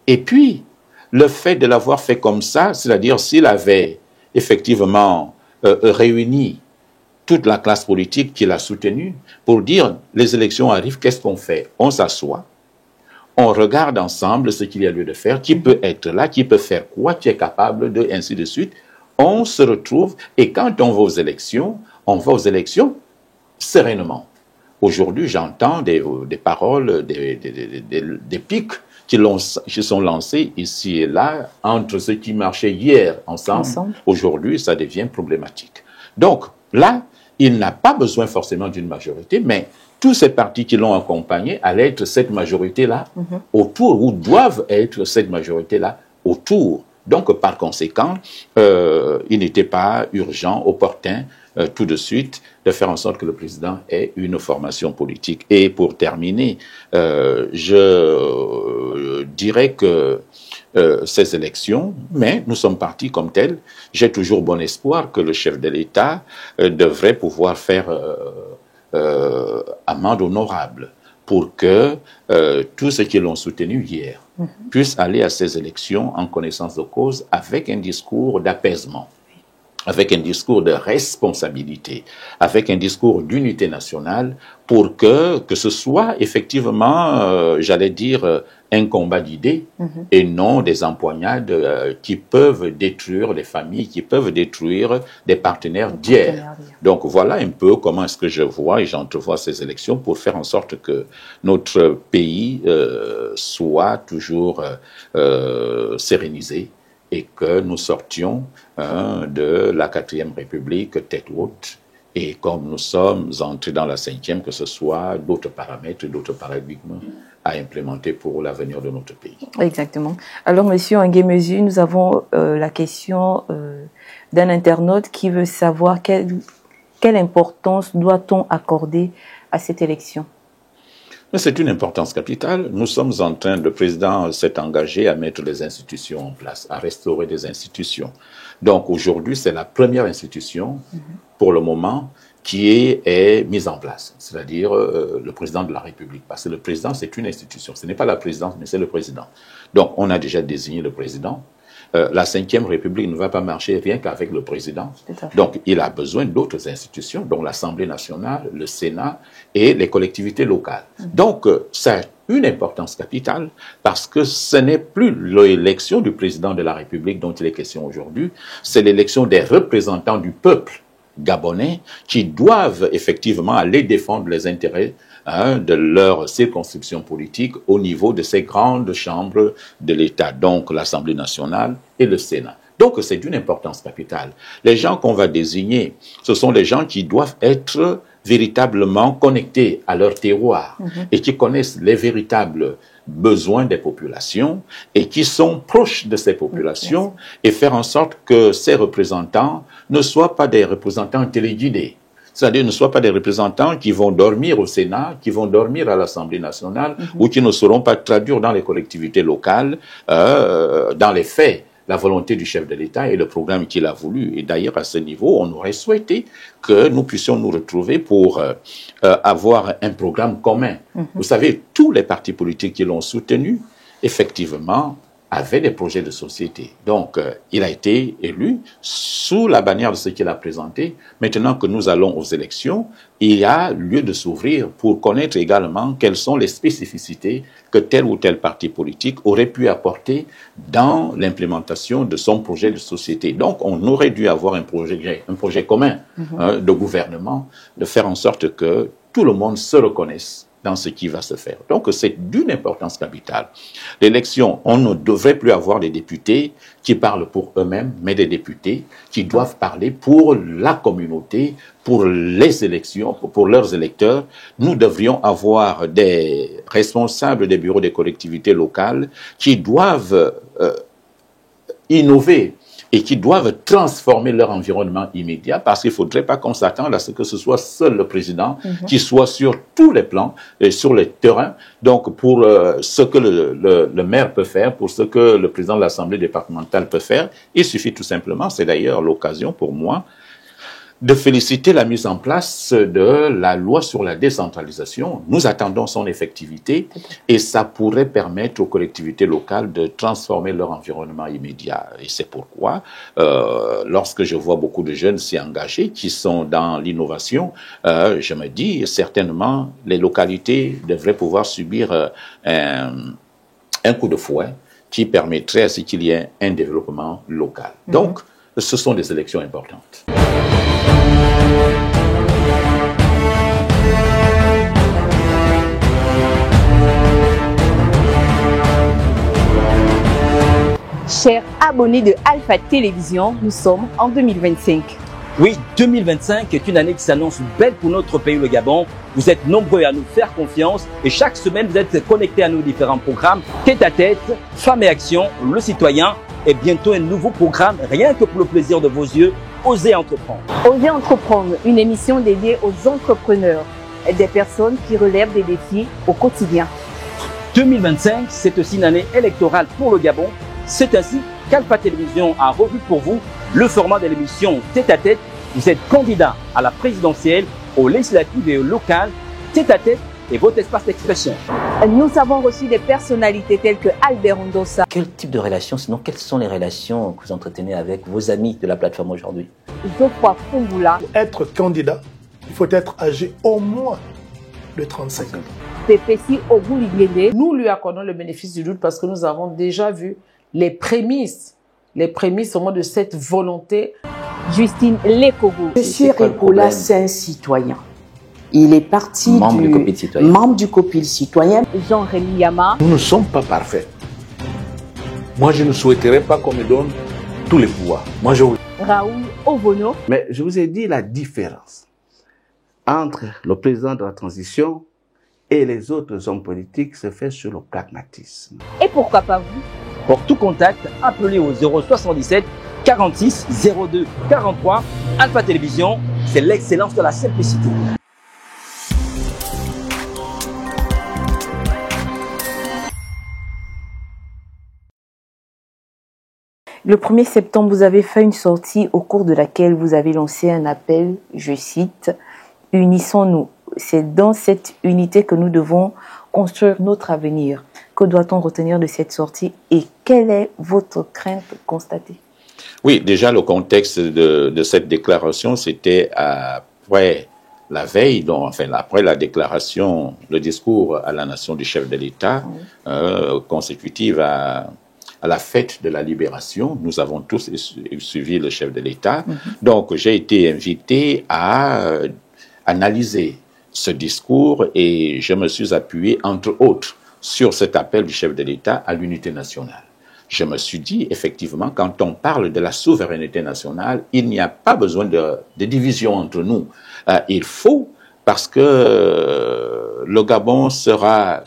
Speaker 3: Et puis, le fait de l'avoir fait comme ça, c'est-à-dire s'il avait effectivement réuni toute la classe politique qui l'a soutenu pour dire les élections arrivent, qu'est-ce qu'on fait? On s'assoit, on regarde ensemble ce qu'il y a lieu de faire, qui peut être là, qui peut faire quoi, qui est capable de, ainsi de suite. On se retrouve et quand on va aux élections sereinement. Aujourd'hui, j'entends des paroles, des pics qui sont lancés ici et là entre ceux qui marchaient hier ensemble. Aujourd'hui, ça devient problématique. Donc là, il n'a pas besoin forcément d'une majorité, mais tous ces partis qui l'ont accompagné allaient être cette majorité-là autour, ou doivent être cette majorité-là autour. Donc, par conséquent, il n'était pas urgent, opportun, tout de suite, de faire en sorte que le président ait une formation politique. Et pour terminer, je dirais que ces élections, mais nous sommes partis comme tels. J'ai toujours bon espoir que le chef de l'État devrait pouvoir faire amende honorable pour que tous ceux qui l'ont soutenu hier puissent aller à ces élections en connaissance de cause avec un discours d'apaisement, avec un discours de responsabilité, avec un discours d'unité nationale pour que ce soit effectivement, j'allais dire, un combat d'idées et non des empoignades qui peuvent détruire les familles, qui peuvent détruire des partenaires d'hier. Donc voilà un peu comment est-ce que je vois et j'entrevois ces élections pour faire en sorte que notre pays soit toujours sérénisé et que nous sortions de la 4e République tête haute. Et comme nous sommes entrés dans la 5e, que ce soit d'autres paramètres, d'autres paradigmes à implémenter pour l'avenir de notre pays.
Speaker 2: Exactement. Alors, Monsieur Nguémezu, nous avons la question d'un internaute qui veut savoir quelle importance doit-on accorder à cette élection?
Speaker 3: C'est une importance capitale. Nous sommes en train, le président s'est engagé à mettre les institutions en place, à restaurer des institutions. Donc aujourd'hui, c'est la première institution, pour le moment, qui est mise en place, c'est-à-dire le président de la République. Parce que le président, c'est une institution. Ce n'est pas la présidence, mais c'est le président. Donc on a déjà désigné le président. La 5e République ne va pas marcher rien qu'avec le président. Donc, il a besoin d'autres institutions, dont l'Assemblée nationale, le Sénat et les collectivités locales. Donc, ça a une importance capitale parce que ce n'est plus l'élection du président de la République dont il est question aujourd'hui, c'est l'élection des représentants du peuple gabonais qui doivent effectivement aller défendre les intérêts de leur circonscription politique au niveau de ces grandes chambres de l'État, donc l'Assemblée nationale et le Sénat. Donc c'est d'une importance capitale. Les gens qu'on va désigner, ce sont les gens qui doivent être véritablement connectés à leur terroir et qui connaissent les véritables besoins des populations et qui sont proches de ces populations et faire en sorte que ces représentants ne soient pas des représentants téléguidés. C'est-à-dire ne soient pas des représentants qui vont dormir au Sénat, qui vont dormir à l'Assemblée nationale ou qui ne sauront pas traduire dans les collectivités locales, dans les faits, la volonté du chef de l'État et le programme qu'il a voulu. Et d'ailleurs, à ce niveau, on aurait souhaité que nous puissions nous retrouver pour avoir un programme commun. Vous savez, tous les partis politiques qui l'ont soutenu, effectivement, avaient des projets de société. Donc, il a été élu sous la bannière de ce qu'il a présenté. Maintenant que nous allons aux élections, il y a lieu de s'ouvrir pour connaître également quelles sont les spécificités que tel ou tel parti politique aurait pu apporter dans l'implémentation de son projet de société. Donc, on aurait dû avoir un projet commun de gouvernement, de faire en sorte que tout le monde se reconnaisse dans ce qui va se faire. Donc, c'est d'une importance capitale. L'élection, on ne devrait plus avoir des députés qui parlent pour eux-mêmes, mais des députés qui doivent parler pour la communauté, pour les élections, pour leurs électeurs. Nous devrions avoir des responsables des bureaux des collectivités locales qui doivent innover et qui doivent transformer leur environnement immédiat, parce qu'il ne faudrait pas qu'on s'attende à ce que ce soit seul le président qui soit sur tous les plans, et sur les terrains. Donc, pour ce que le maire peut faire, pour ce que le président de l'Assemblée départementale peut faire, il suffit tout simplement, c'est d'ailleurs l'occasion pour moi, de féliciter la mise en place de la loi sur la décentralisation. Nous attendons son effectivité et ça pourrait permettre aux collectivités locales de transformer leur environnement immédiat. Et c'est pourquoi, lorsque je vois beaucoup de jeunes s'y engager, qui sont dans l'innovation, je me dis certainement les localités devraient pouvoir subir un coup de fouet qui permettrait à ce qu'il y ait un développement local. Donc, ce sont des élections importantes.
Speaker 2: Chers abonnés de Alpha Télévision, nous sommes en 2025.
Speaker 7: Oui, 2025 est une année qui s'annonce belle pour notre pays, le Gabon. Vous êtes nombreux à nous faire confiance et chaque semaine, vous êtes connectés à nos différents programmes. Tête à tête, Femmes et Action, Le Citoyen et bientôt un nouveau programme, rien que pour le plaisir de vos yeux, Osez Entreprendre.
Speaker 2: Osez Entreprendre, une émission dédiée aux entrepreneurs, des personnes qui relèvent des défis au quotidien.
Speaker 7: 2025, c'est aussi une année électorale pour le Gabon. C'est ainsi qu'Alpha Télévision a revu pour vous le format de l'émission Tête à Tête. Vous êtes candidat à la présidentielle, aux législatives et aux locales. Tête à Tête est votre espace d'expression.
Speaker 2: Nous avons reçu des personnalités telles que Albert Ondossa.
Speaker 8: Quel type de relations, sinon quelles sont les relations que vous entretenez avec vos amis de la plateforme aujourd'hui?
Speaker 2: Geoffroy Fungula.
Speaker 9: Pour être candidat, il faut être âgé au moins de 35 ans.
Speaker 2: Pépési Oguligbende.
Speaker 10: Nous lui accordons le bénéfice du doute parce que nous avons déjà vu les prémices au moins de cette volonté.
Speaker 2: Justine Lekogo.
Speaker 11: Monsieur Rekola, c'est un citoyen. Il est parti
Speaker 8: membre du
Speaker 11: COPIL citoyen.
Speaker 2: Jean-Rémy Yama.
Speaker 12: Nous ne sommes pas parfaits. Moi, je ne souhaiterais pas qu'on me donne tous les pouvoirs. Moi,
Speaker 2: Raoul Ovono.
Speaker 13: Mais je vous ai dit la différence entre le président de la transition et les autres hommes politiques se fait sur le pragmatisme.
Speaker 2: Et pourquoi pas vous?
Speaker 7: Pour tout contact, appelez au 077 46 02 43. Alpha Télévision, c'est l'excellence de la simplicité.
Speaker 2: Le 1er septembre, vous avez fait une sortie au cours de laquelle vous avez lancé un appel, je cite, « Unissons-nous ». C'est dans cette unité que nous devons construire notre avenir. Que doit-on retenir de cette sortie et quelle est votre crainte constatée?
Speaker 3: Oui, déjà le contexte de cette déclaration, c'était après la veille, donc, enfin après la déclaration, le discours à la nation du chef de l'État, consécutive à la fête de la libération. Nous avons tous suivi le chef de l'État. Donc, j'ai été invité à analyser ce discours et je me suis appuyé, entre autres, sur cet appel du chef de l'État à l'unité nationale. Je me suis dit, effectivement, quand on parle de la souveraineté nationale, il n'y a pas besoin de division entre nous. Il faut, parce que le Gabon sera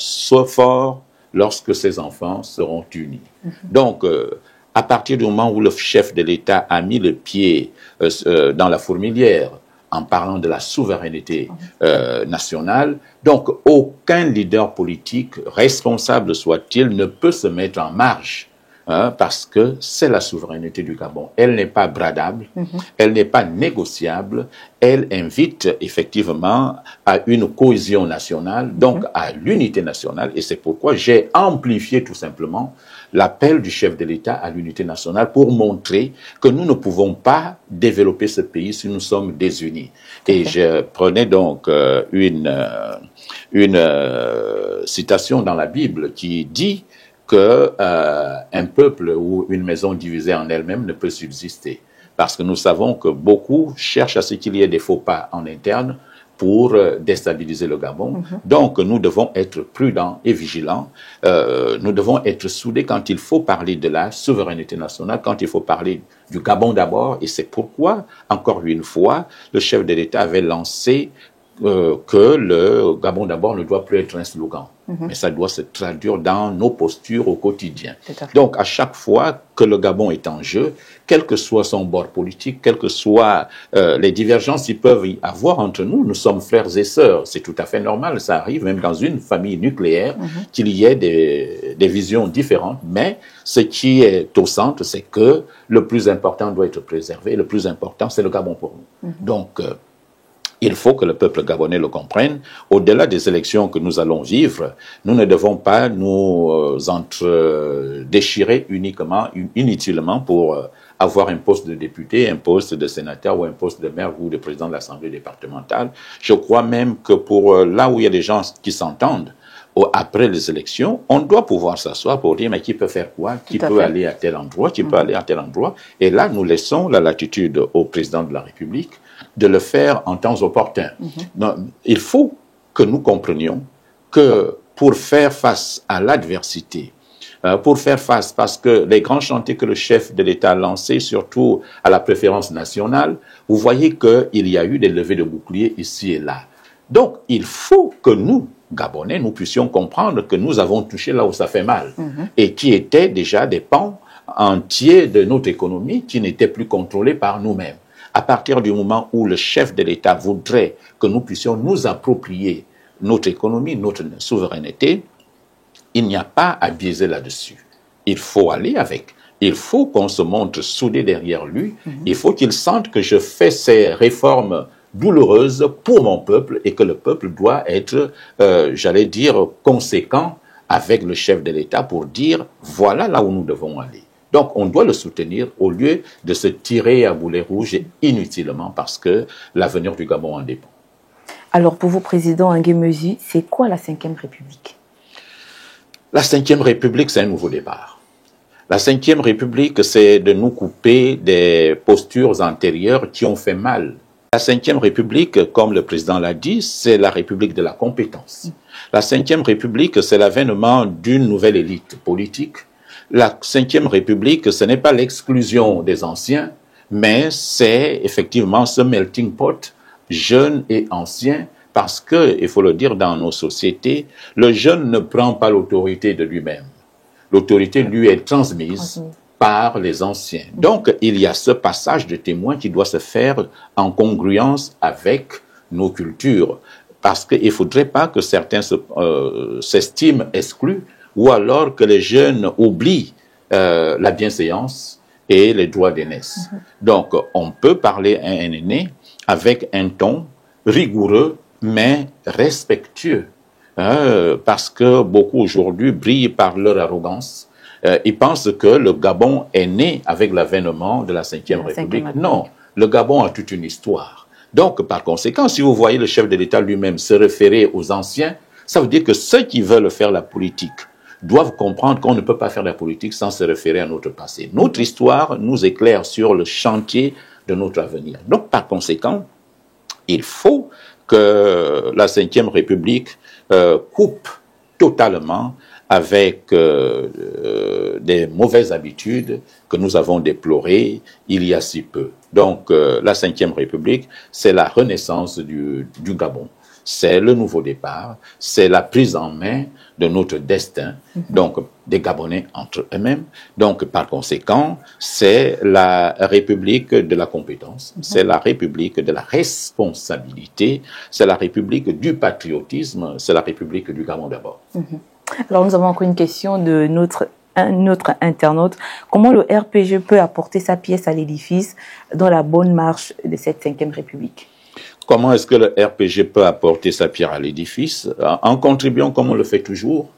Speaker 3: fort lorsque ses enfants seront unis. Donc, à partir du moment où le chef de l'État a mis le pied dans la fourmilière, en parlant de la souveraineté nationale, donc aucun leader politique, responsable soit-il, ne peut se mettre en marge, parce que c'est la souveraineté du Gabon. Elle n'est pas bradable, elle n'est pas négociable, elle invite effectivement à une cohésion nationale, donc à l'unité nationale, et c'est pourquoi j'ai amplifié tout simplement l'appel du chef de l'État à l'unité nationale pour montrer que nous ne pouvons pas développer ce pays si nous sommes désunis. Et je prenais donc une citation dans la Bible qui dit que un peuple ou une maison divisée en elle-même ne peut subsister. Parce que nous savons que beaucoup cherchent à ce qu'il y ait des faux pas en interne pour déstabiliser le Gabon. Donc, nous devons être prudents et vigilants. Nous devons être soudés quand il faut parler de la souveraineté nationale, quand il faut parler du Gabon d'abord. Et c'est pourquoi, encore une fois, le chef de l'État avait lancé que le Gabon d'abord ne doit plus être un slogan. mais ça doit se traduire dans nos postures au quotidien. Donc, à chaque fois que le Gabon est en jeu, quel que soit son bord politique, quelles que soient les divergences qu'ils peuvent y avoir entre nous, nous sommes frères et sœurs. C'est tout à fait normal, ça arrive même dans une famille nucléaire qu'il y ait des visions différentes, mais ce qui est au centre, c'est que le plus important doit être préservé, le plus important, c'est le Gabon pour nous. Donc, il faut que le peuple gabonais le comprenne. Au-delà des élections que nous allons vivre, nous ne devons pas nous entre-déchirer inutilement pour avoir un poste de député, un poste de sénateur ou un poste de maire ou de président de l'Assemblée départementale. Je crois même que pour là où il y a des gens qui s'entendent, après les élections, on doit pouvoir s'asseoir pour dire mais qui peut faire quoi, qui peut aller à tel endroit, qui peut aller à tel endroit. Et là, nous laissons la latitude au président de la République de le faire en temps opportun. Non, il faut que nous comprenions que pour faire face à l'adversité, pour faire face, parce que les grands chantiers que le chef de l'État a lancés, surtout à la préférence nationale, vous voyez qu'il y a eu des levées de boucliers ici et là. Donc, il faut que nous, Gabonais, nous puissions comprendre que nous avons touché là où ça fait mal, et qui étaient déjà des pans entiers de notre économie qui n'étaient plus contrôlés par nous-mêmes. À partir du moment où le chef de l'État voudrait que nous puissions nous approprier notre économie, notre souveraineté, il n'y a pas à biaiser là-dessus. Il faut aller avec. Il faut qu'on se montre soudé derrière lui. Il faut qu'il sente que je fais ces réformes douloureuses pour mon peuple et que le peuple doit être, j'allais dire, conséquent avec le chef de l'État pour dire voilà là où nous devons aller. Donc, on doit le soutenir au lieu de se tirer à boulet rouge inutilement parce que l'avenir du Gabon en dépend.
Speaker 2: Alors, pour vous, Président Nguémezu, c'est quoi la 5e République?
Speaker 3: La 5e République, c'est un nouveau départ. La 5e République, c'est de nous couper des postures antérieures qui ont fait mal. La 5e République, comme le président l'a dit, c'est la République de la compétence. La 5e République, c'est l'avènement d'une nouvelle élite politique. La 5e République, ce n'est pas l'exclusion des anciens, mais c'est effectivement ce melting pot, jeunes et anciens, parce que, il faut le dire dans nos sociétés, le jeune ne prend pas l'autorité de lui-même. L'autorité lui est transmise par les anciens. Donc, il y a ce passage de témoin qui doit se faire en congruence avec nos cultures, parce qu'il ne faudrait pas que certains s'estiment exclus, ou alors que les jeunes oublient la bienséance et les droits d'aînesse. Donc, on peut parler à un aîné avec un ton rigoureux, mais respectueux, parce que beaucoup aujourd'hui brillent par leur arrogance. Ils pensent que le Gabon est né avec l'avènement de la 5e République. Non, le Gabon a toute une histoire. Donc, par conséquent, si vous voyez le chef de l'État lui-même se référer aux anciens, ça veut dire que ceux qui veulent faire la politique doivent comprendre qu'on ne peut pas faire la politique sans se référer à notre passé. Notre histoire nous éclaire sur le chantier de notre avenir. Donc, par conséquent, il faut que la 5e République coupe totalement avec des mauvaises habitudes que nous avons déplorées il y a si peu. Donc, la 5e République, c'est la renaissance du Gabon. C'est le nouveau départ, c'est la prise en main de notre destin, donc des Gabonais entre eux-mêmes. Donc, par conséquent, c'est la République de la compétence, c'est la République de la responsabilité, c'est la République du patriotisme, c'est la République du Gabon d'abord.
Speaker 2: Alors, nous avons encore une question de notre internaute. Comment le RPG peut apporter sa pièce à l'édifice dans la bonne marche de cette 5e République?
Speaker 3: Comment est-ce que le RPG peut apporter sa pierre à l'édifice? En contribuant comme on le fait toujours.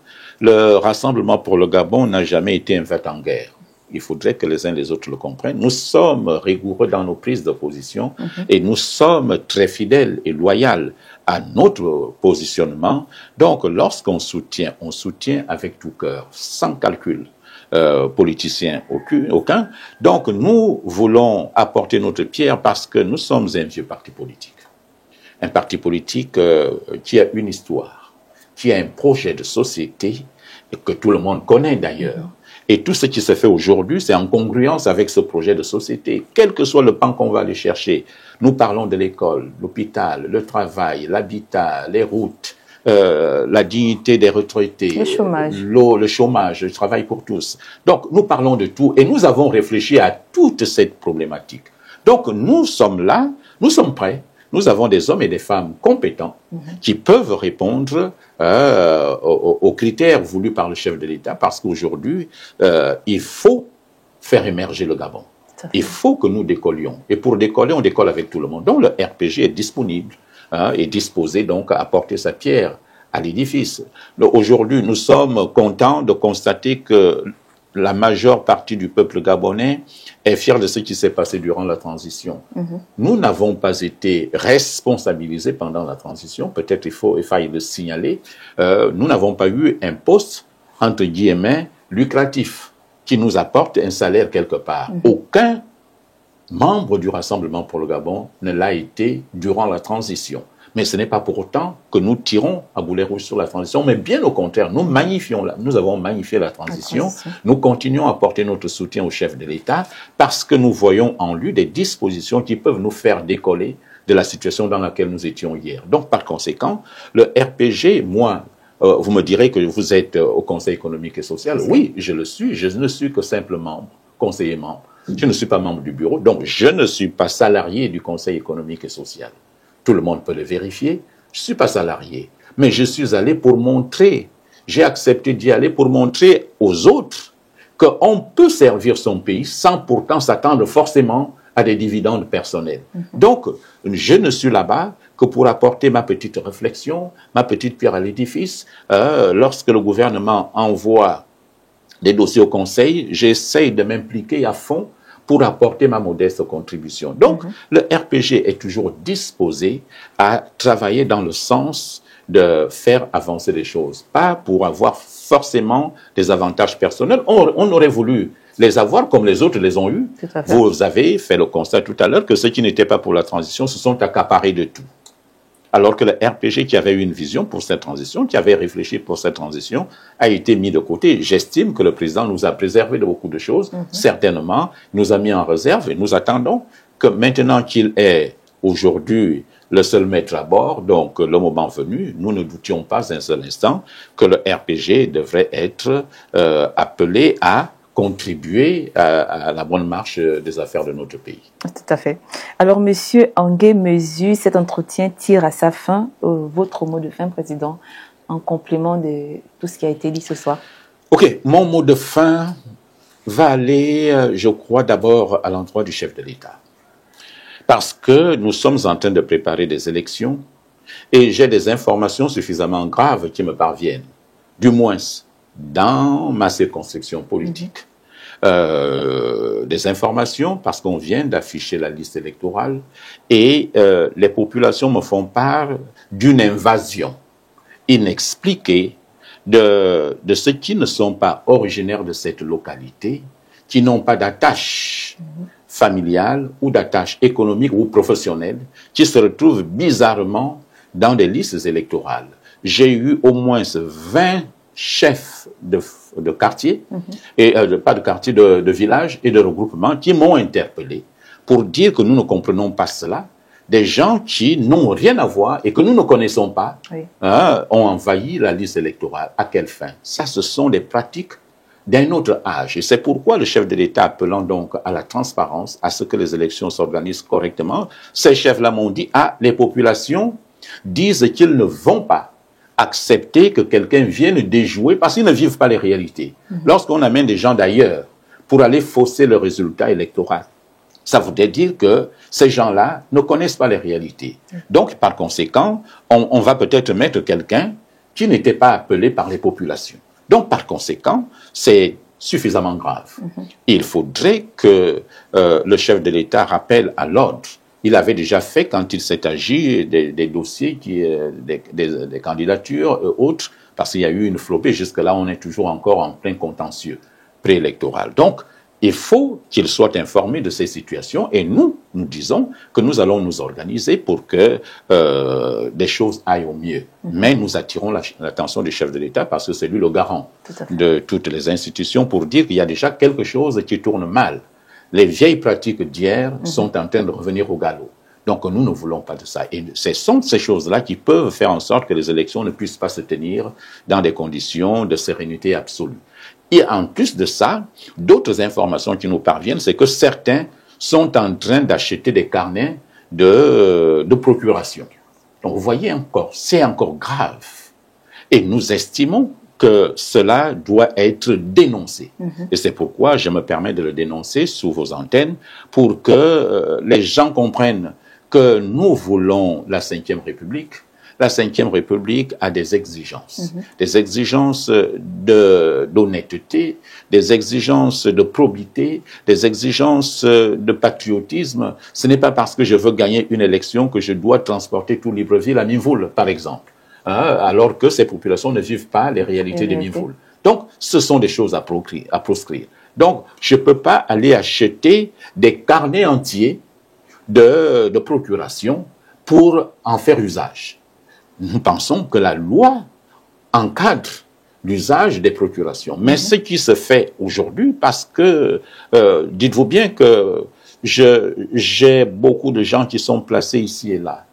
Speaker 3: Le Rassemblement pour le Gabon n'a jamais été un fait en guerre. Il faudrait que les uns les autres le comprennent. Nous sommes rigoureux dans nos prises de position et nous sommes très fidèles et loyaux à notre positionnement. Donc, lorsqu'on soutient, on soutient avec tout cœur, sans calcul politicien aucun. Donc, nous voulons apporter notre pierre parce que nous sommes un vieux parti politique. Un parti politique qui a une histoire, qui a un projet de société, et que tout le monde connaît d'ailleurs. Et tout ce qui se fait aujourd'hui, c'est en congruence avec ce projet de société. Quel que soit le pan qu'on va aller chercher, nous parlons de l'école, l'hôpital, le travail, l'habitat, les routes, la dignité des retraités,
Speaker 2: le chômage,
Speaker 3: l'eau, le chômage, le travail pour tous. Donc, nous parlons de tout et nous avons réfléchi à toute cette problématique. Donc, nous sommes là, nous sommes prêts. Nous avons des hommes et des femmes compétents qui peuvent répondre aux critères voulus par le chef de l'État parce qu'aujourd'hui, il faut faire émerger le Gabon. Il faut que nous décollions. Et pour décoller, on décolle avec tout le monde. Donc, le RPG est disponible et disposé donc à apporter sa pierre à l'édifice. Aujourd'hui, nous sommes contents de constater que la majeure partie du peuple gabonais est fière de ce qui s'est passé durant la transition. Nous n'avons pas été responsabilisés pendant la transition, peut-être il faille le signaler. Nous n'avons pas eu un poste, entre guillemets, lucratif, qui nous apporte un salaire quelque part. Aucun membre du Rassemblement pour le Gabon ne l'a été durant la transition. Mais ce n'est pas pour autant que nous tirons à boulet rouge sur la transition, mais bien au contraire, nous avons magnifié la transition. Nous continuons à apporter notre soutien au chef de l'État parce que nous voyons en lui des dispositions qui peuvent nous faire décoller de la situation dans laquelle nous étions hier. Donc, par conséquent, le RPG, moi, vous me direz que vous êtes au Conseil économique et social. Oui, je le suis. Je ne suis que simple membre, conseiller membre. Je ne suis pas membre du bureau, donc je ne suis pas salarié du Conseil économique et social. Tout le monde peut le vérifier. Je ne suis pas salarié. Mais je suis allé pour montrer, j'ai accepté d'y aller pour montrer aux autres qu'on peut servir son pays sans pourtant s'attendre forcément à des dividendes personnels. Donc, je ne suis là-bas que pour apporter ma petite réflexion, ma petite pierre à l'édifice. Lorsque le gouvernement envoie des dossiers au Conseil, j'essaye de m'impliquer à fond pour apporter ma modeste contribution. Donc, le RPG est toujours disposé à travailler dans le sens de faire avancer les choses, pas pour avoir forcément des avantages personnels. On aurait voulu les avoir comme les autres les ont eus. Vous avez fait le constat tout à l'heure que ceux qui n'étaient pas pour la transition se sont accaparés de tout. Alors que le RPG, qui avait eu une vision pour cette transition, qui avait réfléchi pour cette transition, a été mis de côté. J'estime que le président nous a préservé de beaucoup de choses. Certainement, nous a mis en réserve et nous attendons que maintenant qu'il est aujourd'hui le seul maître à bord, donc le moment venu, nous ne doutions pas un seul instant que le RPG devrait être appelé à contribuer à la bonne marche des affaires de notre pays.
Speaker 2: Tout à fait. Alors, Monsieur Angué Mezu, cet entretien tire à sa fin. Votre mot de fin, Président, en complément de tout ce qui a été dit ce soir.
Speaker 3: OK, mon mot de fin va aller, je crois, d'abord à l'endroit du chef de l'État. Parce que nous sommes en train de préparer des élections et j'ai des informations suffisamment graves qui me parviennent, du moins dans ma circonscription politique. Des informations parce qu'on vient d'afficher la liste électorale et les populations me font part d'une invasion inexpliquée de ceux qui ne sont pas originaires de cette localité, qui n'ont pas d'attache familiale ou d'attache économique ou professionnelle, qui se retrouvent bizarrement dans des listes électorales. J'ai eu au moins 20 chefs de quartier, et pas de quartier, de village et de regroupement qui m'ont interpellé pour dire que nous ne comprenons pas cela. Des gens qui n'ont rien à voir et que nous ne connaissons pas ont envahi la liste électorale. À quelle fin? Ça, ce sont des pratiques d'un autre âge. Et c'est pourquoi le chef de l'État, appelant donc à la transparence, à ce que les élections s'organisent correctement, ces chefs-là m'ont dit, les populations disent qu'ils ne vont pas accepter que quelqu'un vienne déjouer parce qu'ils ne vivent pas les réalités. Lorsqu'on amène des gens d'ailleurs pour aller fausser le résultat électoral, ça voudrait dire que ces gens-là ne connaissent pas les réalités. Donc, par conséquent, on va peut-être mettre quelqu'un qui n'était pas appelé par les populations. Donc, par conséquent, c'est suffisamment grave. Il faudrait que le chef de l'État rappelle à l'ordre. Il avait déjà fait, quand il s'est agi des dossiers, des candidatures autres, parce qu'il y a eu une flopée. Jusque-là, on est toujours encore en plein contentieux préélectoral. Donc, il faut qu'il soit informé de ces situations et nous disons que nous allons nous organiser pour que des choses aillent au mieux. Mais nous attirons l'attention du chef de l'État parce que c'est lui le garant de toutes les institutions pour dire qu'il y a déjà quelque chose qui tourne mal. Les vieilles pratiques d'hier sont en train de revenir au galop. Donc nous ne voulons pas de ça. Et ce sont ces choses-là qui peuvent faire en sorte que les élections ne puissent pas se tenir dans des conditions de sérénité absolue. Et en plus de ça, d'autres informations qui nous parviennent, c'est que certains sont en train d'acheter des carnets de procuration. Donc vous voyez encore, c'est encore grave. Et nous estimons que cela doit être dénoncé. Et c'est pourquoi je me permets de le dénoncer sous vos antennes pour que les gens comprennent que nous voulons la Ve République. La Ve République a des exigences d'honnêteté, des exigences de probité, des exigences de patriotisme. Ce n'est pas parce que je veux gagner une élection que je dois transporter tout Libreville à Mivoul, par exemple, alors que ces populations ne vivent pas les réalités de Mivoul. Donc, ce sont des choses à proscrire. Donc, je ne peux pas aller acheter des carnets entiers de procuration pour en faire usage. Nous pensons que la loi encadre l'usage des procurations. Mais ce qui se fait aujourd'hui, parce que, dites-vous bien que j'ai beaucoup de gens qui sont placés ici et là.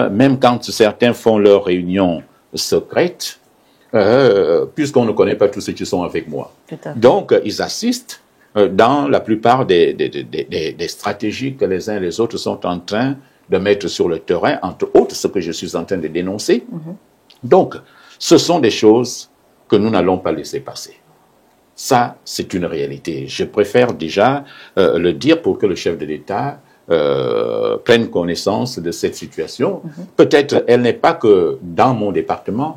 Speaker 3: Même quand certains font leurs réunions secrètes, puisqu'on ne connaît pas tous ceux qui sont avec moi. Donc, ils assistent dans la plupart des stratégies que les uns et les autres sont en train de mettre sur le terrain, entre autres ce que je suis en train de dénoncer. Donc, ce sont des choses que nous n'allons pas laisser passer. Ça, c'est une réalité. Je préfère déjà le dire pour que le chef de l'État prenne connaissance de cette situation. Peut-être, elle n'est pas que dans mon département,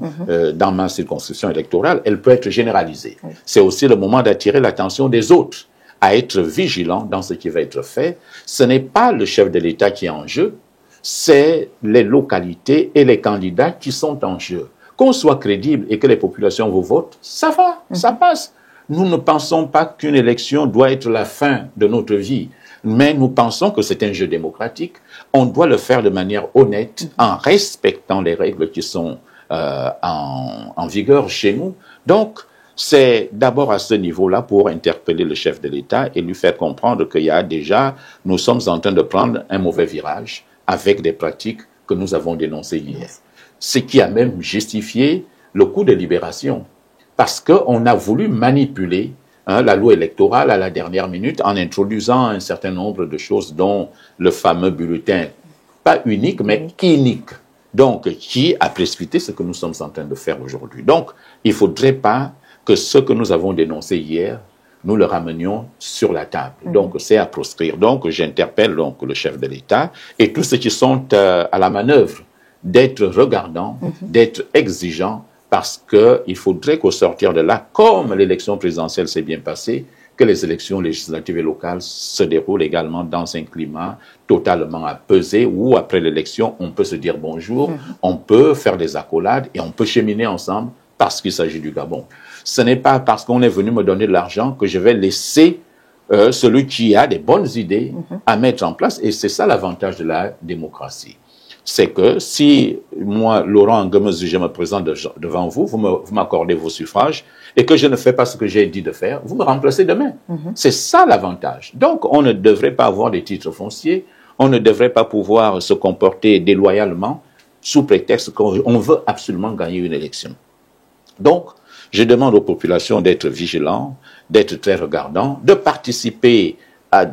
Speaker 3: dans ma circonscription électorale, elle peut être généralisée. C'est aussi le moment d'attirer l'attention des autres à être vigilants dans ce qui va être fait. Ce n'est pas le chef de l'État qui est en jeu, c'est les localités et les candidats qui sont en jeu. Qu'on soit crédible et que les populations vous votent, ça va, ça passe. Nous ne pensons pas qu'une élection doit être la fin de notre vie, mais nous pensons que c'est un jeu démocratique. On doit le faire de manière honnête, en respectant les règles qui sont en vigueur chez nous. Donc, c'est d'abord à ce niveau-là pour interpeller le chef de l'État et lui faire comprendre qu'il y a déjà, nous sommes en train de prendre un mauvais virage avec des pratiques que nous avons dénoncées hier. Ce qui a même justifié le coup de libération. Parce qu'on a voulu manipuler la loi électorale à la dernière minute en introduisant un certain nombre de choses dont le fameux bulletin, pas unique, mais inique. Donc, qui a précipité ce que nous sommes en train de faire aujourd'hui. Donc, il ne faudrait pas que ce que nous avons dénoncé hier, nous le ramenions sur la table. Donc, c'est à proscrire. Donc, j'interpelle donc le chef de l'État et tous ceux qui sont à la manœuvre d'être regardants, d'être exigeants, parce qu'il faudrait qu'au sortir de là, comme l'élection présidentielle s'est bien passée, que les élections législatives et locales se déroulent également dans un climat totalement apaisé, où après l'élection, on peut se dire bonjour, on peut faire des accolades et on peut cheminer ensemble parce qu'il s'agit du Gabon. Ce n'est pas parce qu'on est venu me donner de l'argent que je vais laisser celui qui a des bonnes idées à mettre en place, et c'est ça l'avantage de la démocratie. C'est que si moi, Laurent Nguemezu, je me présente devant vous, vous m'accordez vos suffrages, et que je ne fais pas ce que j'ai dit de faire, vous me remplacez demain. C'est ça l'avantage. Donc, on ne devrait pas avoir des titres fonciers, on ne devrait pas pouvoir se comporter déloyalement sous prétexte qu'on veut absolument gagner une élection. Donc, je demande aux populations d'être vigilants, d'être très regardants, de participer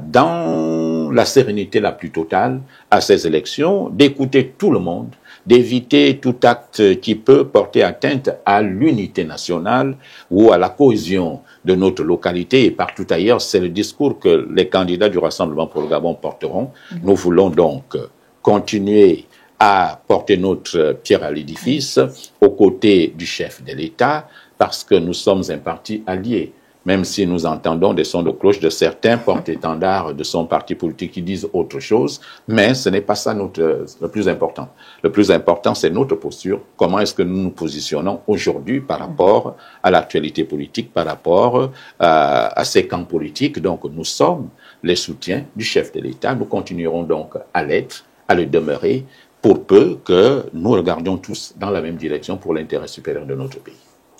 Speaker 3: dans la sérénité la plus totale à ces élections, d'écouter tout le monde, d'éviter tout acte qui peut porter atteinte à l'unité nationale ou à la cohésion de notre localité et partout ailleurs. C'est le discours que les candidats du Rassemblement pour le Gabon porteront. Nous voulons donc continuer à porter notre pierre à l'édifice aux côtés du chef de l'État parce que nous sommes un parti allié. Même si nous entendons des sons de cloche de certains porte-étendards de son parti politique qui disent autre chose, mais ce n'est pas ça le plus important. Le plus important, c'est notre posture. Comment est-ce que nous nous positionnons aujourd'hui par rapport à l'actualité politique, par rapport à ces camps politiques. Donc, nous sommes les soutiens du chef de l'État. Nous continuerons donc à l'être, à le demeurer, pour peu que nous regardions tous dans la même direction pour l'intérêt supérieur de notre pays.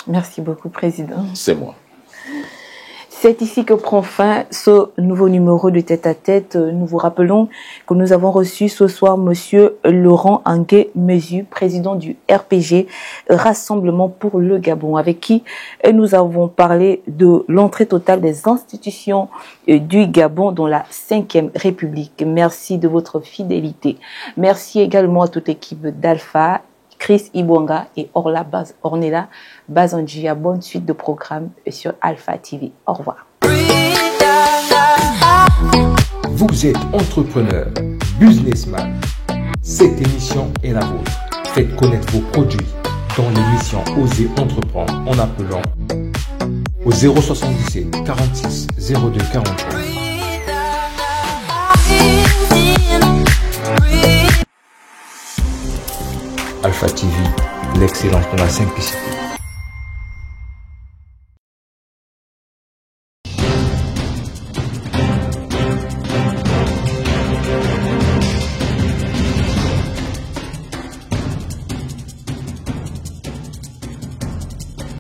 Speaker 2: Merci beaucoup, Président.
Speaker 3: C'est moi.
Speaker 2: C'est ici que prend fin ce nouveau numéro de Tête à Tête. Nous vous rappelons que nous avons reçu ce soir Monsieur Laurent Angué Mesu, président du RPG, Rassemblement pour le Gabon, avec qui nous avons parlé de l'entrée totale des institutions du Gabon dans la 5e République. Merci de votre fidélité. Merci également à toute l'équipe d'Alpha, Chris Ibonga et Ornella Bazangia. Bonne suite de programme sur Alpha TV. Au revoir.
Speaker 6: Vous êtes entrepreneur, businessman. Cette émission est la vôtre. Faites connaître vos produits dans l'émission Osez entreprendre en appelant au 077 46 02 43. Alpha TV, l'excellence dans la simplicité.